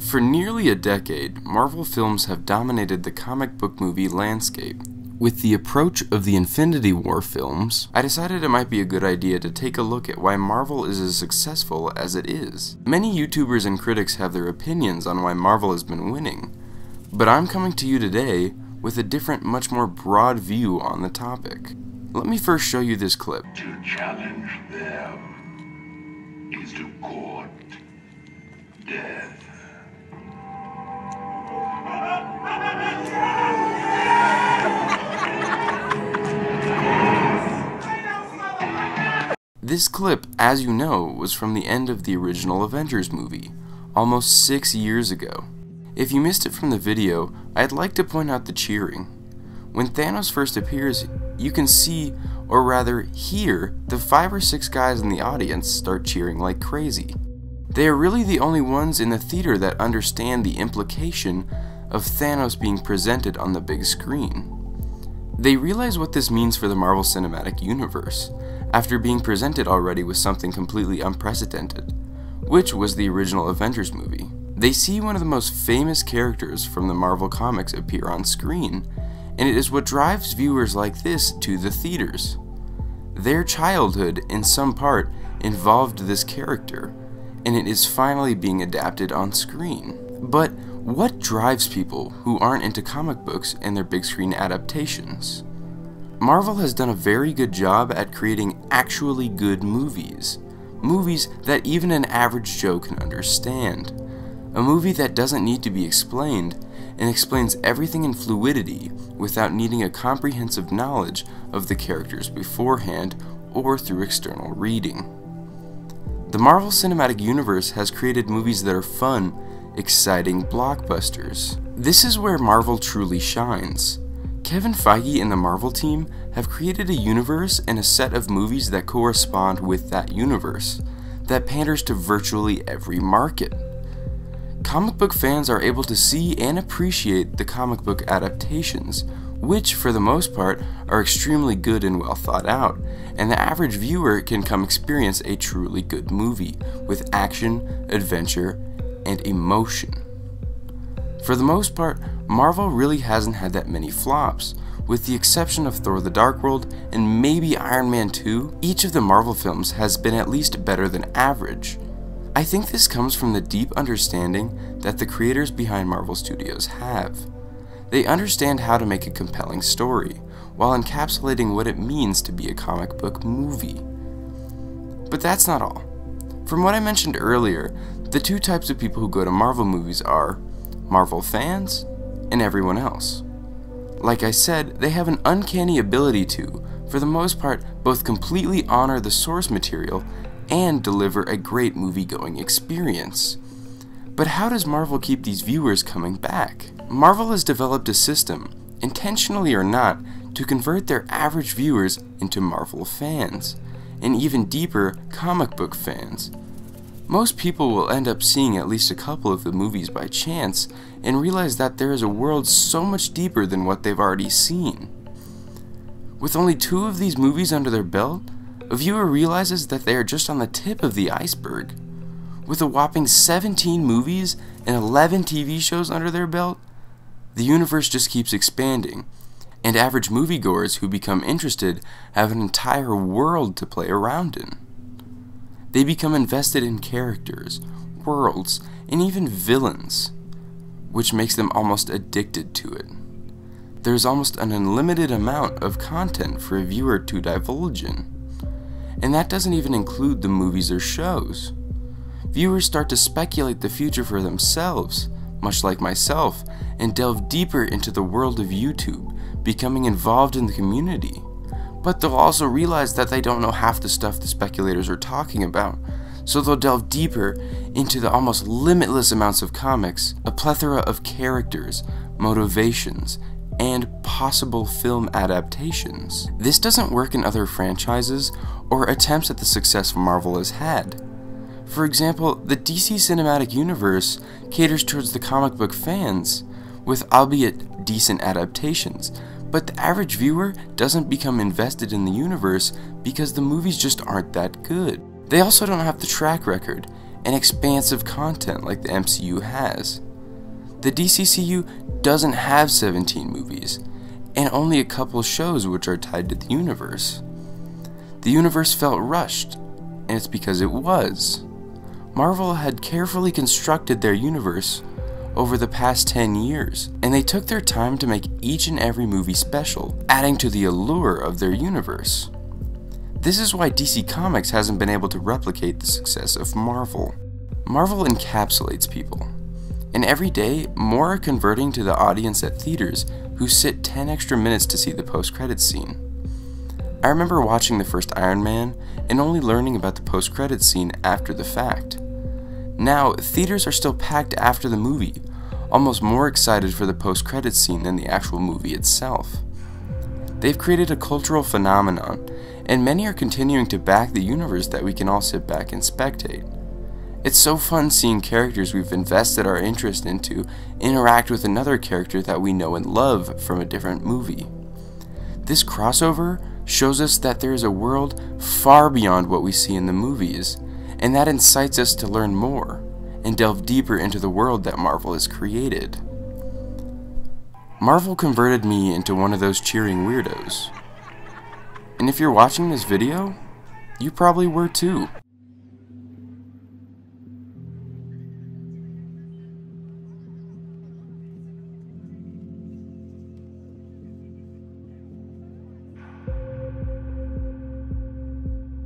For nearly a decade, Marvel films have dominated the comic book movie landscape. With the approach of the Infinity War films, I decided it might be a good idea to take a look at why Marvel is as successful as it is. Many YouTubers and critics have their opinions on why Marvel has been winning, but I'm coming to you today with a different, much more broad view on the topic. Let me first show you this clip. To challenge them is to court death. This clip, as you know, was from the end of the original Avengers movie, almost 6 years ago. If you missed it from the video, I'd like to point out the cheering. When Thanos first appears, you can see, or rather hear, the 5 or 6 guys in the audience start cheering like crazy. They are really the only ones in the theater that understand the implication of Thanos being presented on the big screen. They realize what this means for the Marvel Cinematic Universe, after being presented already with something completely unprecedented, which was the original Avengers movie. They see one of the most famous characters from the Marvel comics appear on screen, and it is what drives viewers like this to the theaters. Their childhood, in some part, involved this character, and it is finally being adapted on screen. But what drives people who aren't into comic books and their big screen adaptations? Marvel has done a very good job at creating actually good movies. Movies that even an average Joe can understand. A movie that doesn't need to be explained and explains everything in fluidity without needing a comprehensive knowledge of the characters beforehand or through external reading. The Marvel Cinematic Universe has created movies that are fun, exciting blockbusters. This is where Marvel truly shines. Kevin Feige and the Marvel team have created a universe and a set of movies that correspond with that universe, that panders to virtually every market. Comic book fans are able to see and appreciate the comic book adaptations, which for the most part are extremely good and well thought out, and the average viewer can come experience a truly good movie with action, adventure, and emotion. For the most part, Marvel really hasn't had that many flops. With the exception of Thor: The Dark World and maybe Iron Man 2, each of the Marvel films has been at least better than average. I think this comes from the deep understanding that the creators behind Marvel Studios have. They understand how to make a compelling story, while encapsulating what it means to be a comic book movie. But that's not all. From what I mentioned earlier, the two types of people who go to Marvel movies are Marvel fans and everyone else. Like I said, they have an uncanny ability to, for the most part, both completely honor the source material and deliver a great movie-going experience. But how does Marvel keep these viewers coming back? Marvel has developed a system, intentionally or not, to convert their average viewers into Marvel fans, and even deeper, comic book fans. Most people will end up seeing at least a couple of the movies by chance and realize that there is a world so much deeper than what they've already seen. With only 2 of these movies under their belt, a viewer realizes that they are just on the tip of the iceberg. With a whopping 17 movies and 11 TV shows under their belt, the universe just keeps expanding, and average moviegoers who become interested have an entire world to play around in. They become invested in characters, worlds, and even villains, which makes them almost addicted to it. There's almost an unlimited amount of content for a viewer to divulge in. And that doesn't even include the movies or shows. Viewers start to speculate the future for themselves, much like myself, and delve deeper into the world of YouTube, becoming involved in the community. But they'll also realize that they don't know half the stuff the speculators are talking about, so they'll delve deeper into the almost limitless amounts of comics, a plethora of characters, motivations, and possible film adaptations. This doesn't work in other franchises or attempts at the success Marvel has had. For example, the DC Cinematic Universe caters towards the comic book fans, with albeit decent adaptations, but the average viewer doesn't become invested in the universe because the movies just aren't that good. They also don't have the track record, and expansive content like the MCU has. The DCCU doesn't have 17 movies, and only a couple shows which are tied to the universe. The universe felt rushed, and it's because it was. Marvel had carefully constructed their universe over the past 10 years, and they took their time to make each and every movie special, adding to the allure of their universe. This is why DC Comics hasn't been able to replicate the success of Marvel. Marvel encapsulates people, and every day, more are converting to the audience at theaters who sit 10 extra minutes to see the post-credits scene. I remember watching the first Iron Man and only learning about the post-credits scene after the fact. Now, theaters are still packed after the movie, almost more excited for the post-credits scene than the actual movie itself. They've created a cultural phenomenon, and many are continuing to back the universe that we can all sit back and spectate. It's so fun seeing characters we've invested our interest into interact with another character that we know and love from a different movie. This crossover shows us that there is a world far beyond what we see in the movies, and that incites us to learn more and delve deeper into the world that Marvel has created. Marvel converted me into one of those cheering weirdos. And if you're watching this video, you probably were too.